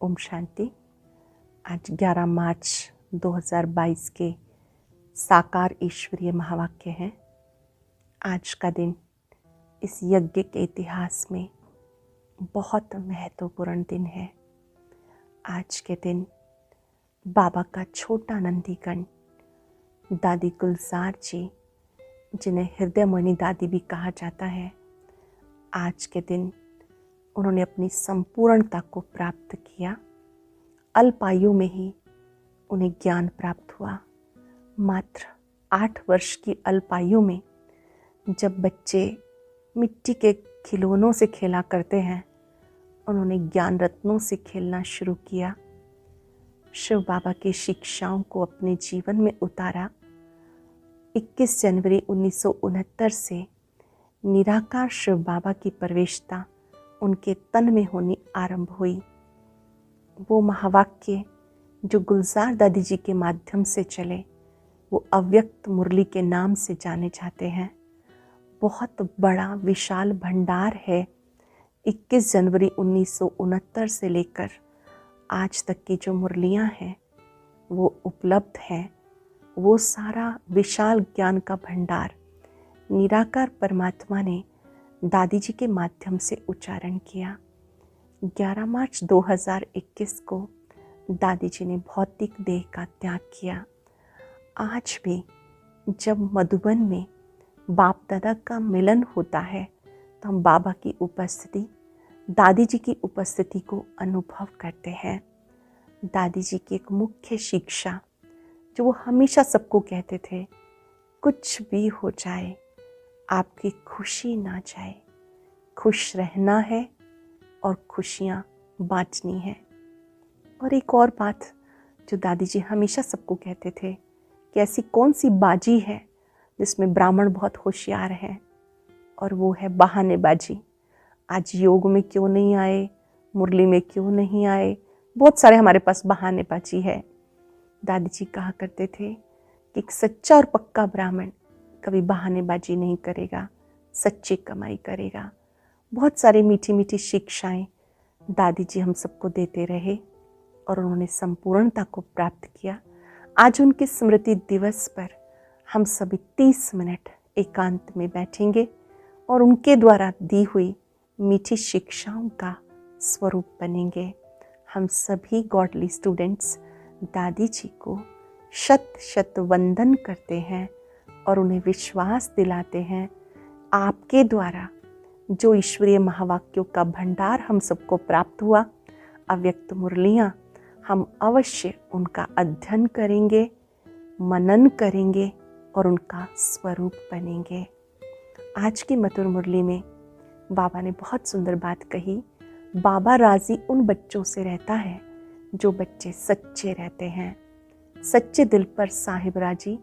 ओम शांति। आज 11 मार्च 2022 के साकार ईश्वरीय महावाक्य हैं। आज का दिन इस यज्ञ के इतिहास में बहुत महत्वपूर्ण दिन है। आज के दिन बाबा का छोटा नंदीगण दादी गुलजार जी, जिन्हें हृदयमणि दादी भी कहा जाता है, आज के दिन उन्होंने अपनी संपूर्णता को प्राप्त किया। अल्पायु में ही उन्हें ज्ञान प्राप्त हुआ। मात्र 8 वर्ष की अल्पायु में जब बच्चे मिट्टी के खिलौनों से खेला करते हैं, उन्होंने ज्ञान रत्नों से खेलना शुरू किया। शिव बाबा की शिक्षाओं को अपने जीवन में उतारा। 21 जनवरी 1969 से निराकार शिव बाबा की प्रवेशता उनके तन में होनी आरंभ हुई। वो महावाक्य जो गुलजार दादी जी के माध्यम से चले, वो अव्यक्त मुरली के नाम से जाने जाते हैं। बहुत बड़ा विशाल भंडार है। 21 जनवरी 1969 से लेकर आज तक की जो मुरलियां हैं वो उपलब्ध हैं। वो सारा विशाल ज्ञान का भंडार निराकार परमात्मा ने दादी जी के माध्यम से उच्चारण किया। 11 मार्च 2021 को दादी जी ने भौतिक देह का त्याग किया। आज भी जब मधुबन में बाप दादा का मिलन होता है तो हम बाबा की उपस्थिति, दादी जी की उपस्थिति को अनुभव करते हैं। दादी जी की एक मुख्य शिक्षा जो वो हमेशा सबको कहते थे, कुछ भी हो जाए आपकी खुशी ना जाए, खुश रहना है और खुशियाँ बांटनी है। और एक और बात जो दादी जी हमेशा सबको कहते थे कि ऐसी कौन सी बाजी है जिसमें ब्राह्मण बहुत होशियार हैं, और वो है बहानेबाजी। आज योग में क्यों नहीं आए, मुरली में क्यों नहीं आए, बहुत सारे हमारे पास बहानेबाजी है। दादी जी कहा करते थे कि एक सच्चा और पक्का ब्राह्मण कभी बहानेबाजी नहीं करेगा, सच्ची कमाई करेगा। बहुत सारी मीठी मीठी शिक्षाएं दादी जी हम सबको देते रहे और उन्होंने संपूर्णता को प्राप्त किया। आज उनके स्मृति दिवस पर हम सभी 30 मिनट एकांत में बैठेंगे और उनके द्वारा दी हुई मीठी शिक्षाओं का स्वरूप बनेंगे। हम सभी गॉडली स्टूडेंट्स दादी जी को शत शत वंदन करते हैं और उन्हें विश्वास दिलाते हैं, आपके द्वारा जो ईश्वरीय महावाक्यों का भंडार हम सबको प्राप्त हुआ, अव्यक्त मुरलियाँ, हम अवश्य उनका अध्ययन करेंगे, मनन करेंगे और उनका स्वरूप बनेंगे। आज की मधुर मुरली में बाबा ने बहुत सुंदर बात कही। बाबा राजी उन बच्चों से रहता है जो बच्चे सच्चे रहते हैं। सच्चे दिल पर साहिब राजी।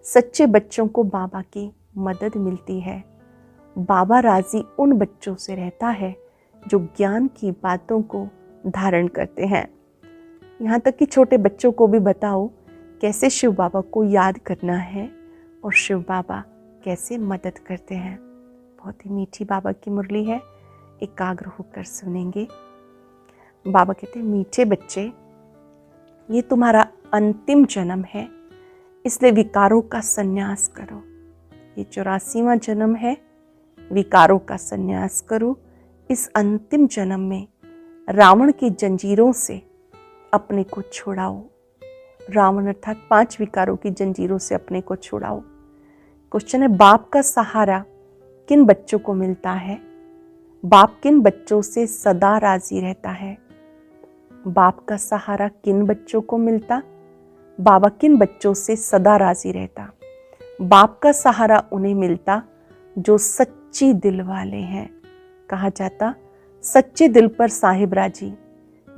सच्चे बच्चों को बाबा की मदद मिलती है। बाबा राजी उन बच्चों से रहता है जो ज्ञान की बातों को धारण करते हैं। यहाँ तक कि छोटे बच्चों को भी बताओ कैसे शिव बाबा को याद करना है और शिव बाबा कैसे मदद करते हैं। बहुत ही मीठी बाबा की मुरली है, एकाग्र होकर सुनेंगे। बाबा कहते हैं, मीठे बच्चे, ये तुम्हारा अंतिम जन्म है, इसलिए विकारों का संन्यास करो। ये 84वां जन्म है, विकारों का संन्यास करो। इस अंतिम जन्म में रावण की जंजीरों से अपने को छुड़ाओ। रावण अर्थात 5 विकारों की जंजीरों से अपने को छुड़ाओ। क्वेश्चन है, बाप का सहारा किन बच्चों को मिलता है? बाप किन बच्चों से सदा राजी रहता है? बाप का सहारा किन बच्चों को मिलता? बाबा किन बच्चों से सदा राजी रहता? बाप का सहारा उन्हें मिलता जो सच्ची दिल वाले हैं। कहा जाता, सच्चे दिल पर साहिब राजी।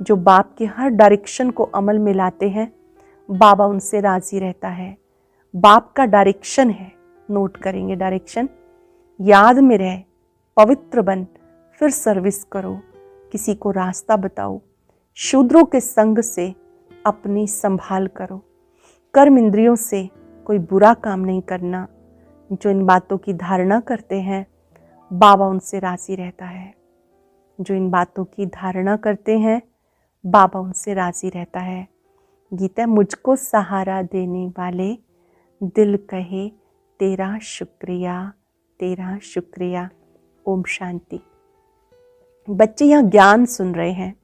जो बाप के हर डायरेक्शन को अमल में लाते हैं, बाबा उनसे राजी रहता है। बाप का डायरेक्शन है, नोट करेंगे डायरेक्शन, याद में रहे, पवित्र बन, फिर सर्विस करो, किसी को रास्ता बताओ, शूद्रों के संग से अपनी संभाल करो, कर्म इंद्रियों से कोई बुरा काम नहीं करना। जो इन बातों की धारणा करते हैं, बाबा उनसे राजी रहता है। जो इन बातों की धारणा करते हैं, बाबा उनसे राजी रहता है। गीता, मुझको सहारा देने वाले दिल कहे तेरा शुक्रिया, तेरा शुक्रिया। ओम शांति। बच्चे यहाँ ज्ञान सुन रहे हैं।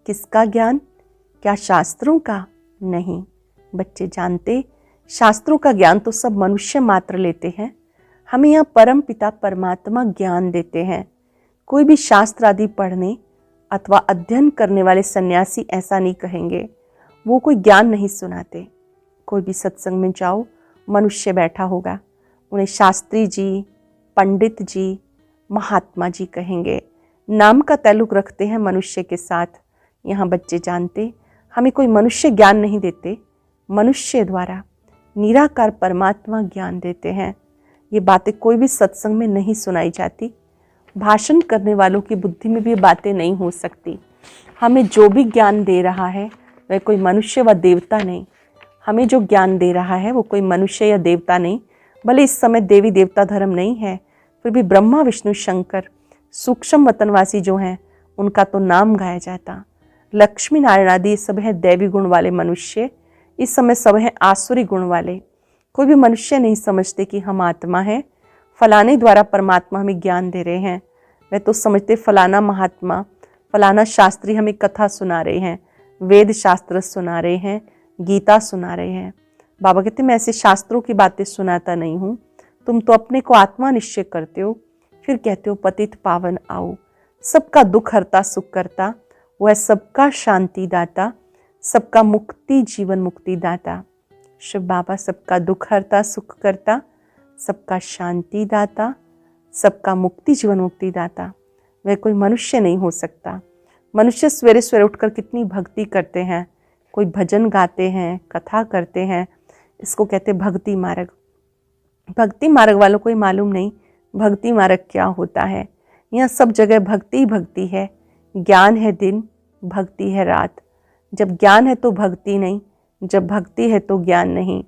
किसका ज्ञान? क्या शास्त्रों का? नहीं। बच्चे जानते शास्त्रों का ज्ञान तो सब मनुष्य मात्र लेते हैं। हमें यहाँ परम पिता परमात्मा ज्ञान देते हैं। कोई भी शास्त्र आदि पढ़ने अथवा अध्ययन करने वाले सन्यासी ऐसा नहीं कहेंगे। वो कोई ज्ञान नहीं सुनाते। कोई भी सत्संग में जाओ, मनुष्य बैठा होगा, उन्हें शास्त्री जी, पंडित जी, महात्मा जी कहेंगे। नाम का ताल्लुक रखते हैं मनुष्य के साथ। यहाँ बच्चे जानते हमें कोई मनुष्य ज्ञान नहीं देते, मनुष्य द्वारा निराकार परमात्मा ज्ञान देते हैं। ये बातें कोई भी सत्संग में नहीं सुनाई जाती। भाषण करने वालों की बुद्धि में भी ये बातें नहीं हो सकती। हमें जो भी ज्ञान दे रहा है वह कोई मनुष्य व देवता नहीं। हमें जो ज्ञान दे रहा है वो कोई मनुष्य या देवता नहीं। भले इस समय देवी देवता धर्म नहीं है, फिर भी ब्रह्मा विष्णु शंकर सूक्ष्म वतनवासी जो हैं उनका तो नाम गाया जाता। लक्ष्मी नारायण आदि सब है दैवी गुण वाले मनुष्य, इस समय सब हैं आसुरी गुण वाले। कोई भी मनुष्य नहीं समझते कि हम आत्मा हैं, फलाने द्वारा परमात्मा हमें ज्ञान दे रहे हैं। वह तो समझते फलाना महात्मा, फलाना शास्त्री हमें कथा सुना रहे हैं, वेद शास्त्र सुना रहे हैं, गीता सुना रहे हैं। बाबा कहते मैं ऐसे शास्त्रों की बातें सुनाता नहीं हूँ। तुम तो अपने को आत्मा निश्चय करते हो, फिर कहते हो पतित पावन आओ। सबका दुख हरता सुख करता, वह सबका शांति दाता, सबका मुक्ति जीवन मुक्ति दाता। शिव बाबा सबका दुख हरता सुख करता, सबका शांति दाता, सबका मुक्ति जीवन मुक्ति दाता। वह कोई मनुष्य नहीं हो सकता। मनुष्य सवेरे सवेरे उठकर कितनी भक्ति करते हैं, कोई भजन गाते हैं, कथा करते हैं, इसको कहते भक्ति मार्ग। भक्ति मार्ग वालों को मालूम नहीं भक्ति मार्ग क्या होता है। यहाँ सब जगह भक्ति ही भक्ति है। ज्ञान है दिन, भक्ति है रात। जब ज्ञान है तो भक्ति नहीं, जब भक्ति है तो ज्ञान नहीं।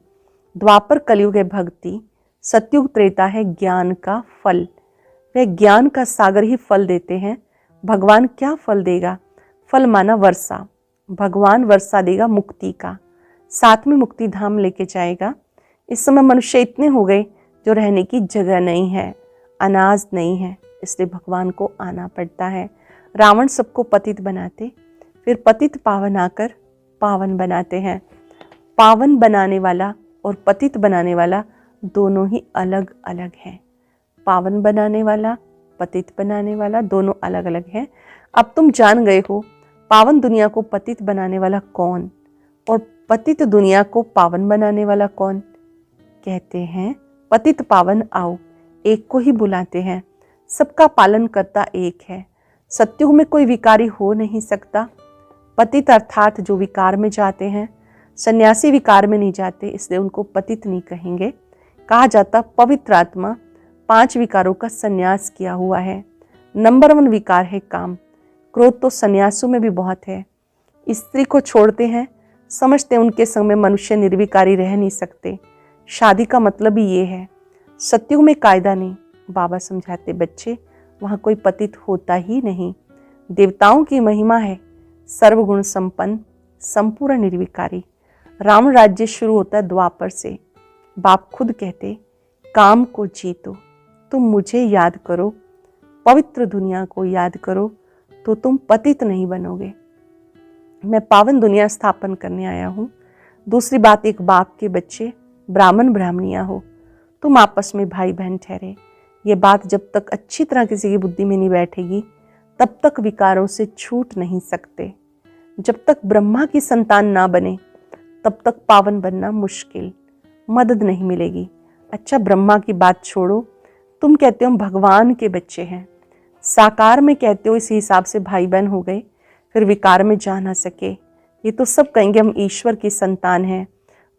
द्वापर कलयुग है भक्ति, सतयुग त्रेता है ज्ञान का फल। वह ज्ञान का सागर ही फल देते हैं। भगवान क्या फल देगा? फल माना वर्षा। भगवान वर्षा देगा मुक्ति का, साथ में मुक्ति धाम लेके जाएगा। इस समय मनुष्य इतने हो गए जो रहने की जगह नहीं है, अनाज नहीं है, इसलिए भगवान को आना पड़ता है। रावण सबको पतित बनाते, फिर पतित पावन आकर पावन बनाते हैं। पावन बनाने वाला और पतित बनाने वाला दोनों ही अलग अलग हैं। पावन बनाने वाला, पतित बनाने वाला दोनों अलग अलग हैं। अब तुम जान गए हो पावन दुनिया को पतित बनाने वाला कौन और पतित दुनिया को पावन बनाने वाला कौन। कहते हैं पतित पावन आओ, एक को ही बुलाते हैं। सबका पालन करता एक है। सत्युग में कोई विकारी हो नहीं सकता। पतित अर्थात जो विकार में जाते हैं। सन्यासी विकार में नहीं जाते, इसलिए उनको पतित नहीं कहेंगे। कहा जाता पवित्र आत्मा 5 विकारों का संन्यास किया हुआ है। नंबर 1 विकार है काम। क्रोध तो सन्यासों में भी बहुत है। स्त्री को छोड़ते हैं, समझते उनके संग में मनुष्य निर्विकारी रह नहीं सकते। शादी का मतलब ही ये है। सत्युग में कायदा नहीं। बाबा समझाते बच्चे वहाँ कोई पतित होता ही नहीं। देवताओं की महिमा है सर्वगुण संपन्न, संपूर्ण निर्विकारी। राम राज्य शुरू होता है द्वापर से। बाप खुद कहते काम को जीतो, तुम मुझे याद करो, पवित्र दुनिया को याद करो तो तुम पतित नहीं बनोगे। मैं पावन दुनिया स्थापन करने आया हूँ। दूसरी बात, एक बाप के बच्चे ब्राह्मण ब्राह्मणियाँ हो, तुम आपस में भाई बहन ठहरे। ये बात जब तक अच्छी तरह किसी की बुद्धि में नहीं बैठेगी तब तक विकारों से छूट नहीं सकते। जब तक ब्रह्मा की संतान ना बने तब तक पावन बनना मुश्किल, मदद नहीं मिलेगी। अच्छा ब्रह्मा की बात छोड़ो, तुम कहते हो हम भगवान के बच्चे हैं, साकार में कहते हो इसी हिसाब से भाई बहन हो गए, फिर विकार में जा ना सके। ये तो सब कहेंगे हम ईश्वर की संतान हैं।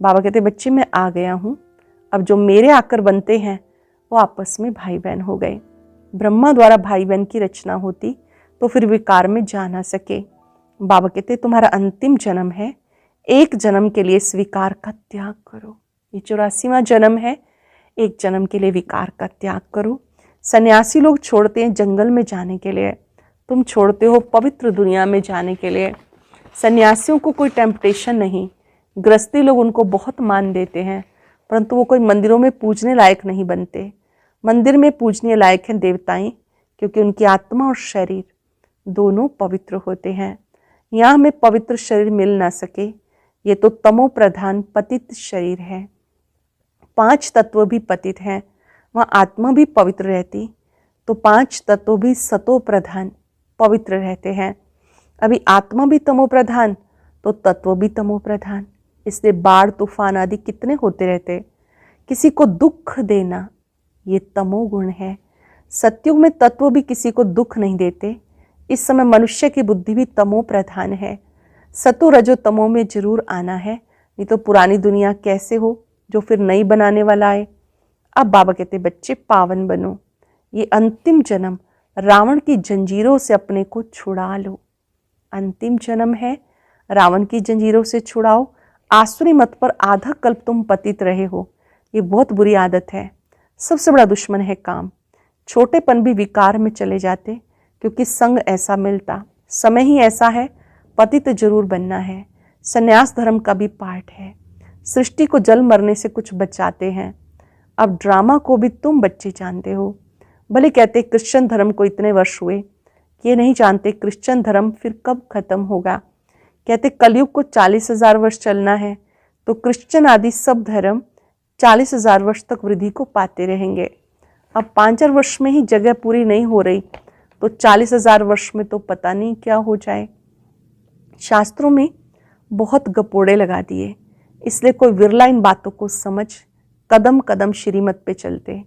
बाबा कहते बच्चे मैं आ गया हूँ, अब जो मेरे आकर बनते हैं वो आपस में भाई बहन हो गए। ब्रह्मा द्वारा भाई बहन की रचना होती तो फिर विकार में जा ना सके। बाबा कहते तुम्हारा अंतिम जन्म है, एक जन्म के लिए स्वीकार का त्याग करो। ये 84वां जन्म है, एक जन्म के लिए विकार का त्याग करो। सन्यासी लोग छोड़ते हैं जंगल में जाने के लिए, तुम छोड़ते हो पवित्र दुनिया में जाने के लिए। सन्यासियों को कोई टेम्पटेशन नहीं, गृहस्थी लोग उनको बहुत मान देते हैं, परंतु वो कोई मंदिरों में पूजने लायक नहीं बनते। मंदिर में पूजने लायक हैं देवताएं, क्योंकि उनकी आत्मा और शरीर दोनों पवित्र होते हैं। यहाँ हमें पवित्र शरीर मिल ना सके, ये तो तमो प्रधान पतित शरीर है। 5 तत्व भी पतित हैं, वहाँ आत्मा भी पवित्र रहती तो 5 तत्व भी सतो प्रधान पवित्र रहते हैं। अभी आत्मा भी तमो प्रधान तो तत्व भी तमो प्रधान, इसलिए बाढ़ तूफान आदि कितने होते रहते। किसी को दुख देना ये तमो गुण है। सत्युग में तत्व भी किसी को दुख नहीं देते। इस समय मनुष्य की बुद्धि भी तमो प्रधान है। सतो रजो तमो में जरूर आना है, नहीं तो पुरानी दुनिया कैसे हो जो फिर नई बनाने वाला है। अब बाबा कहते बच्चे पावन बनो, ये अंतिम जन्म रावण की जंजीरों से अपने को छुड़ा लो। अंतिम जन्म है, रावण की जंजीरों से छुड़ाओ। आसुरी मत पर आधा कल्प तुम पतित रहे हो, ये बहुत बुरी आदत है। सबसे बड़ा दुश्मन है काम। छोटेपन भी विकार में चले जाते, क्योंकि संग ऐसा मिलता। समय ही ऐसा है, पतित जरूर बनना है। संन्यास धर्म का भी पाठ है। सृष्टि को जल मरने से कुछ बचाते हैं। अब ड्रामा को भी तुम बच्चे जानते हो। भले कहते क्रिश्चियन धर्म को इतने वर्ष हुए, ये नहीं जानते क्रिश्चियन धर्म फिर कब खत्म होगा। कहते कलयुग को 40,000 वर्ष चलना है, तो क्रिश्चियन आदि सब धर्म 40,000 वर्ष तक वृद्धि को पाते रहेंगे। अब 5 वर्ष में ही जगह पूरी नहीं हो रही, तो 40,000 वर्ष में तो पता नहीं क्या हो जाए। शास्त्रों में बहुत गपोड़े लगा दिए, इसलिए कोई विरला इन बातों को समझ कदम कदम श्रीमत पे चलते।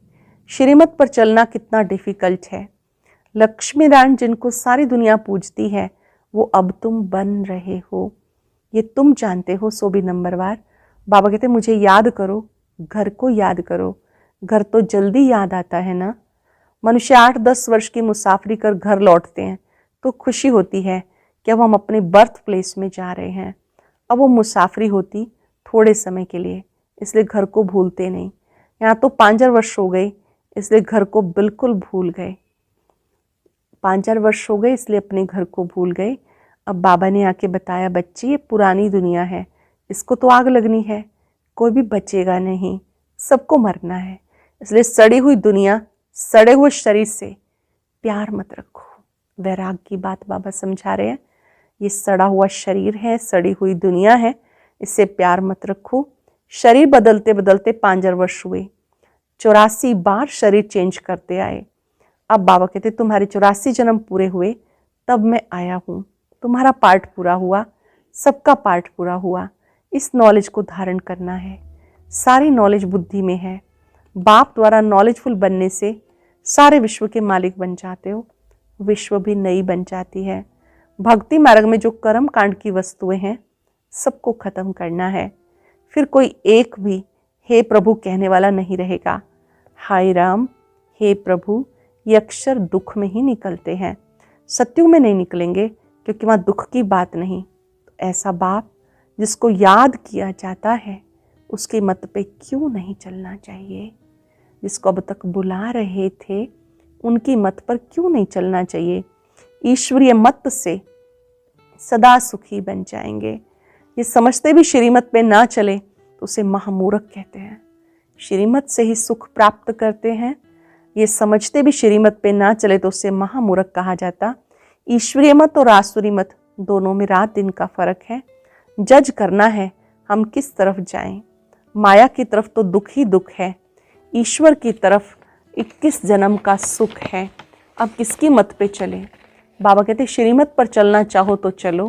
श्रीमत पर चलना कितना डिफिकल्ट है। लक्ष्मी नारायण जिनको सारी दुनिया पूजती है, वो अब तुम बन रहे हो, ये तुम जानते हो। सो भी नंबरवार बाबा कहते मुझे याद करो, घर को याद करो। घर तो जल्दी याद आता है ना। मनुष्य 8-10 वर्ष की मुसाफरी कर घर लौटते हैं तो खुशी होती है कि अब हम अपने बर्थ प्लेस में जा रहे हैं। अब वो मुसाफरी होती थोड़े समय के लिए, इसलिए घर को भूलते नहीं। यहाँ तो 5 वर्ष हो गए, इसलिए घर को बिल्कुल भूल गए। 5 वर्ष हो गए इसलिए अपने घर को भूल गए। अब बाबा ने आके बताया बच्चे ये पुरानी दुनिया है, इसको तो आग लगनी है, कोई भी बचेगा नहीं, सबको मरना है। इसलिए सड़ी हुई दुनिया, सड़े हुए शरीर से प्यार मत रखो। वैराग की बात बाबा समझा रहे हैं। ये सड़ा हुआ शरीर है, सड़ी हुई दुनिया है, इससे प्यार मत रखो। शरीर बदलते बदलते 5 वर्ष हुए, 84 बार शरीर चेंज करते आए। अब बाबा कहते तुम्हारे 84 जन्म पूरे हुए, तब मैं आया हूँ। तुम्हारा पार्ट पूरा हुआ, सबका पार्ट पूरा हुआ। इस नॉलेज को धारण करना है। सारी नॉलेज बुद्धि में है। बाप द्वारा नॉलेजफुल बनने से सारे विश्व के मालिक बन जाते हो, विश्व भी नई बन जाती है। भक्ति मार्ग में जो कर्म कांड की वस्तुएं हैं, सबको खत्म करना है। फिर कोई एक भी हे प्रभु कहने वाला नहीं रहेगा। हाय राम, हे प्रभु, ये अक्षर दुख में ही निकलते हैं, सत्युग में नहीं निकलेंगे, क्योंकि वहाँ दुख की बात नहीं। तो ऐसा बाप जिसको याद किया जाता है, उसके मत पे क्यों नहीं चलना चाहिए। जिसको अब तक बुला रहे थे, उनकी मत पर क्यों नहीं चलना चाहिए। ईश्वरीय मत से सदा सुखी बन जाएंगे। ये समझते भी श्रीमत पे ना चले तो उसे महामूर्ख कहते हैं। श्रीमत से ही सुख प्राप्त करते हैं। ये समझते भी श्रीमत पे ना चले तो उसे महामूर्ख कहा जाता। ईश्वरीय मत और आसुरी मत दोनों में रात दिन का फर्क है। जज करना है हम किस तरफ जाएं। माया की तरफ तो दुख ही दुख है, ईश्वर की तरफ 21 जन्म का सुख है। अब किसकी मत पे चले। बाबा कहते श्रीमत पर चलना चाहो तो चलो।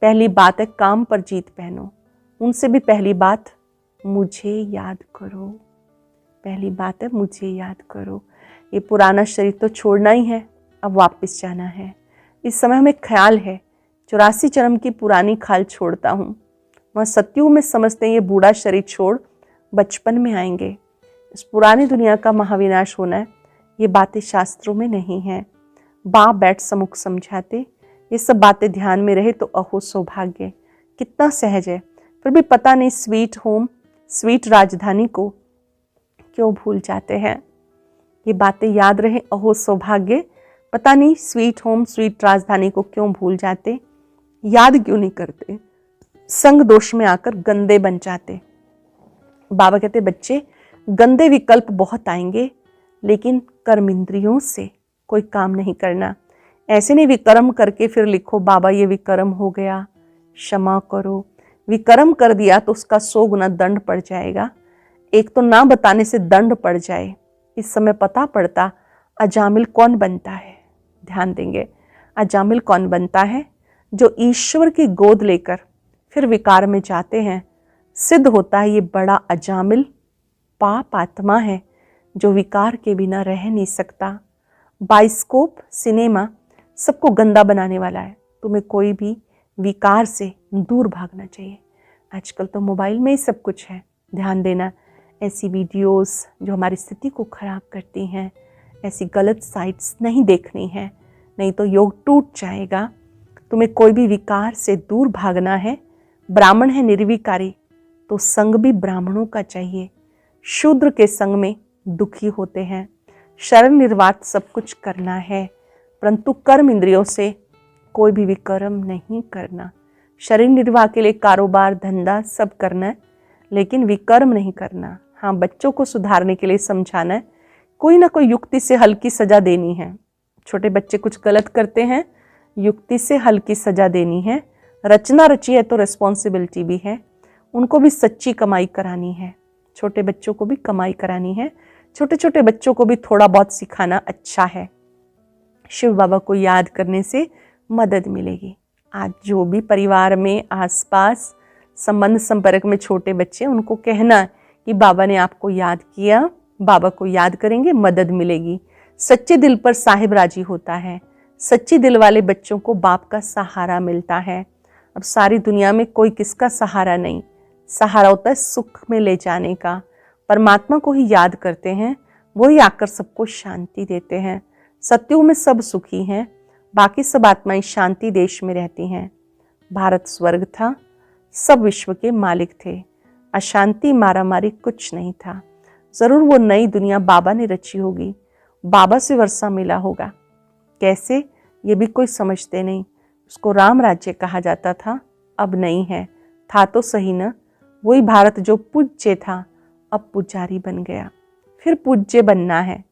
पहली बात है काम पर जीत पहनो। उनसे भी पहली बात मुझे याद करो। पहली बात है मुझे याद करो। ये पुराना शरीर तो छोड़ना ही है, अब वापस जाना है। इस समय हमें ख्याल है 84 जन्म की पुरानी खाल छोड़ता हूँ। वहाँ सत्युग में समझते हैं ये बूढ़ा शरीर छोड़ बचपन में आएंगे। इस पुरानी दुनिया का महाविनाश होना है, ये बातें शास्त्रों में नहीं है। बाप बैठ सम्मुख समझाते, ये सब बातें ध्यान में रहे तो अहो सौभाग्य। कितना सहज है, फिर भी पता नहीं स्वीट होम, स्वीट राजधानी को क्यों भूल जाते हैं। ये बातें याद रहे, अहो सौभाग्य। पता नहीं स्वीट होम, स्वीट राजधानी को क्यों भूल जाते। याद क्यों नहीं करते? संग दोष में आकर गंदे बन जाते। बाबा कहते बच्चे, गंदे विकल्प बहुत आएंगे, लेकिन कर्म इंद्रियों से कोई काम नहीं करना। ऐसे नहीं विकर्म करके फिर लिखो बाबा ये विकर्म हो गया, क्षमा करो। विकर्म कर दिया तो उसका 100 गुना दंड पड़ जाएगा। एक तो ना बताने से दंड पड़ जाए, इस समय पता पड़ता अजामिल कौन बनता है। ध्यान देंगे, अजामिल कौन बनता है? जो ईश्वर की गोद लेकर फिर विकार में जाते हैं। सिद्ध होता है ये बड़ा अजामिल पाप आत्मा है, जो विकार के बिना रह नहीं सकता। बाइस्कोप, सिनेमा सबको गंदा बनाने वाला है। तुम्हें कोई भी विकार से दूर भागना चाहिए। आजकल तो मोबाइल में ही सब कुछ है। ध्यान देना, ऐसी वीडियोस जो हमारी स्थिति को खराब करती हैं, ऐसी गलत साइट्स नहीं देखनी है, नहीं तो योग टूट जाएगा। तुम्हें कोई भी विकार से दूर भागना है। ब्राह्मण है निर्विकारी, तो संग भी ब्राह्मणों का चाहिए। शूद्र के संग में दुखी होते हैं। शरण निर्वात सब कुछ करना है, परंतु कर्म इंद्रियों से कोई भी विकर्म नहीं करना। शरीर निर्वाह के लिए कारोबार धंधा सब करना है, लेकिन विकर्म नहीं करना। हाँ, बच्चों को सुधारने के लिए समझाना है, कोई ना कोई युक्ति से हल्की सजा देनी है। छोटे बच्चे कुछ गलत करते हैं, युक्ति से हल्की सजा देनी है। रचना रची है तो रिस्पॉन्सिबिलिटी भी है, उनको भी सच्ची कमाई करानी है। छोटे बच्चों को भी कमाई करानी है। छोटे छोटे बच्चों को भी थोड़ा बहुत सिखाना अच्छा है। शिव बाबा को याद करने से मदद मिलेगी। आज जो भी परिवार में आसपास संबंध संपर्क में छोटे बच्चे, उनको कहना कि बाबा ने आपको याद किया, बाबा को याद करेंगे, मदद मिलेगी। सच्चे दिल पर साहिब राजी होता है। सच्ची दिल वाले बच्चों को बाप का सहारा मिलता है। अब सारी दुनिया में कोई किसका सहारा नहीं, सहारा होता है सुख में ले जाने का। परमात्मा को ही याद करते हैं, वही आकर सबको शांति देते हैं। सत्युग में सब सुखी हैं, बाकी सब आत्माएं शांति देश में रहती हैं। भारत स्वर्ग था, सब विश्व के मालिक थे। अशांति मारामारी कुछ नहीं था। जरूर वो नई दुनिया बाबा ने रची होगी, बाबा से वर्षा मिला होगा। कैसे, ये भी कोई समझते नहीं। उसको राम राज्य कहा जाता था, अब नहीं है। था तो सही न, वही भारत जो पूज्य था अब पुजारी बन गया। फिर पूज्य बनना है।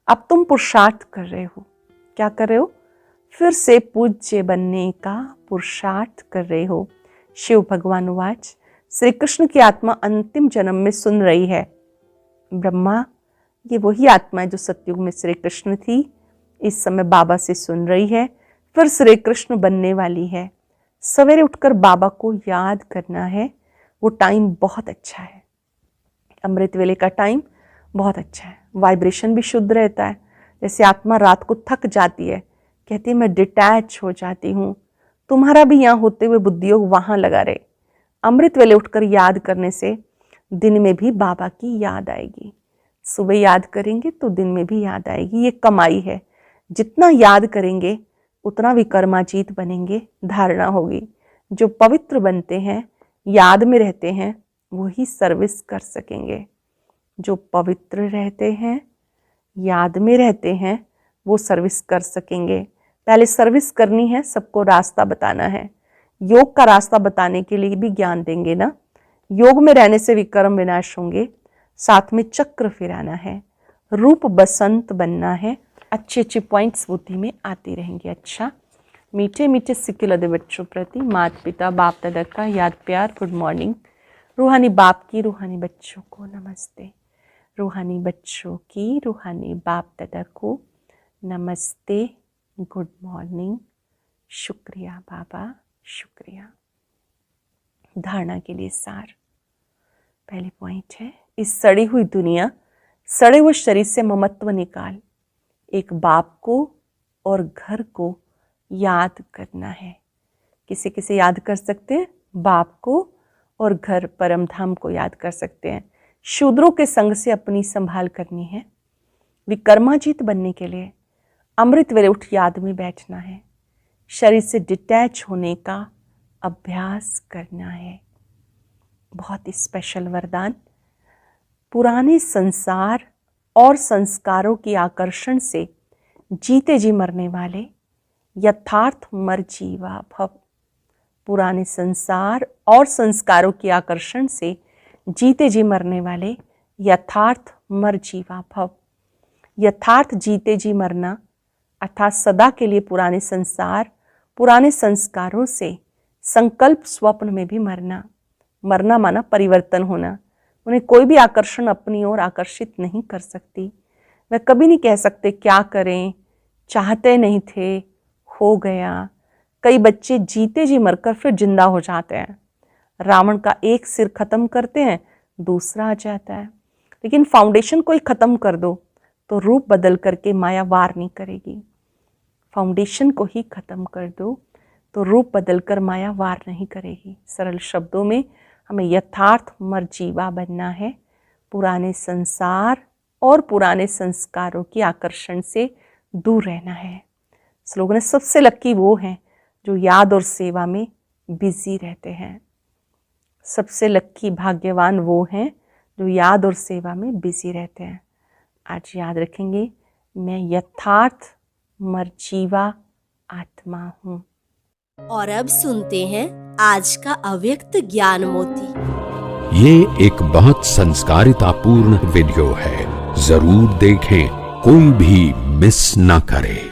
अब तुम पुरुषार्थ कर रहे हो। क्या कर रहे हो? फिर से पूज्य बनने का पुरुषार्थ कर रहे हो। शिव भगवान वाच, श्री कृष्ण की आत्मा अंतिम जन्म में सुन रही है। ब्रह्मा, ये वही आत्मा है जो सतयुग में श्री कृष्ण थी, इस समय बाबा से सुन रही है, फिर श्री कृष्ण बनने वाली है। सवेरे उठकर बाबा को याद करना है। वो टाइम बहुत अच्छा है, अमृत वेले का टाइम बहुत अच्छा है। वाइब्रेशन भी शुद्ध रहता है। जैसे आत्मा रात को थक जाती है, कहती है मैं डिटैच हो जाती हूँ, तुम्हारा भी यहाँ होते हुए बुद्धियोग वहाँ लगा रहे। अमृत वेले उठकर याद करने से दिन में भी बाबा की याद आएगी। सुबह याद करेंगे तो दिन में भी याद आएगी। ये कमाई है, जितना याद करेंगे उतना विकर्माजीत बनेंगे। धारणा होगी, जो पवित्र बनते हैं, याद में रहते हैं, वही सर्विस कर सकेंगे। जो पवित्र रहते हैं, याद में रहते हैं, वो सर्विस कर सकेंगे। पहले सर्विस करनी है, सबको रास्ता बताना है। योग का रास्ता बताने के लिए भी ज्ञान देंगे ना। योग में रहने से विकर्म विनाश होंगे, साथ में चक्र फिराना है, रूप बसंत बनना है। अच्छे अच्छे पॉइंट्स बुद्धि में आते रहेंगे। अच्छा, मीठे मीठे सिक्कुलर बच्चों प्रति माता पिता बाप दादा का याद प्यार, गुड मॉर्निंग। रूहानी बाप की रूहानी बच्चों को नमस्ते। रूहानी बच्चों की रूहानी बाप दादा को नमस्ते, गुड मॉर्निंग, शुक्रिया बाबा, शुक्रिया। धारणा के लिए सार। पहले पॉइंट है, इस सड़ी हुई दुनिया, सड़े हुए शरीर से ममत्व निकाल। एक बाप को और घर को याद करना है। किसे किसे याद कर सकते हैं? बाप को और घर परम धाम को याद कर सकते हैं। शूद्रों के संग से अपनी संभाल करनी है। विकर्माजीत बनने के लिए अमृत वेले उठ याद में बैठना है। शरीर से डिटैच होने का अभ्यास करना है। बहुत ही स्पेशल वरदान। पुराने संसार और संस्कारों की आकर्षण से जीते जी मरने वाले यथार्थ मर जीवा भव। पुराने संसार और संस्कारों के आकर्षण से जीते जी मरने वाले यथार्थ मर जीवा भव। यथार्थ जीते जी मरना अर्थात सदा के लिए पुराने संसार, पुराने संस्कारों से संकल्प स्वप्न में भी मरना। मरना माना परिवर्तन होना। उन्हें कोई भी आकर्षण अपनी ओर आकर्षित नहीं कर सकती। वह कभी नहीं कह सकते क्या करें, चाहते नहीं थे, हो गया। कई बच्चे जीते जी मरकर फिर जिंदा हो जाते हैं। रावण का एक सिर खत्म करते हैं, दूसरा आ जाता है। लेकिन फाउंडेशन को ही खत्म कर दो तो रूप बदल करके माया वार नहीं करेगी। फाउंडेशन को ही खत्म कर दो तो रूप बदलकर माया वार नहीं करेगी। सरल शब्दों में हमें यथार्थ मर जीवा बनना है। पुराने संसार और पुराने संस्कारों के आकर्षण से दूर रहना है। स्लोगन है, सबसे लकी वो हैं जो याद और सेवा में बिजी रहते हैं। सबसे लकी भाग्यवान वो हैं जो याद और सेवा में बिजी रहते हैं। आज याद रखेंगे, मैं यथार्थ मरजीवा आत्मा हूँ। और अब सुनते हैं आज का अव्यक्त ज्ञान मोती। ये एक बहुत संस्कारितापूर्ण वीडियो है, जरूर देखें, कोई भी मिस ना करे।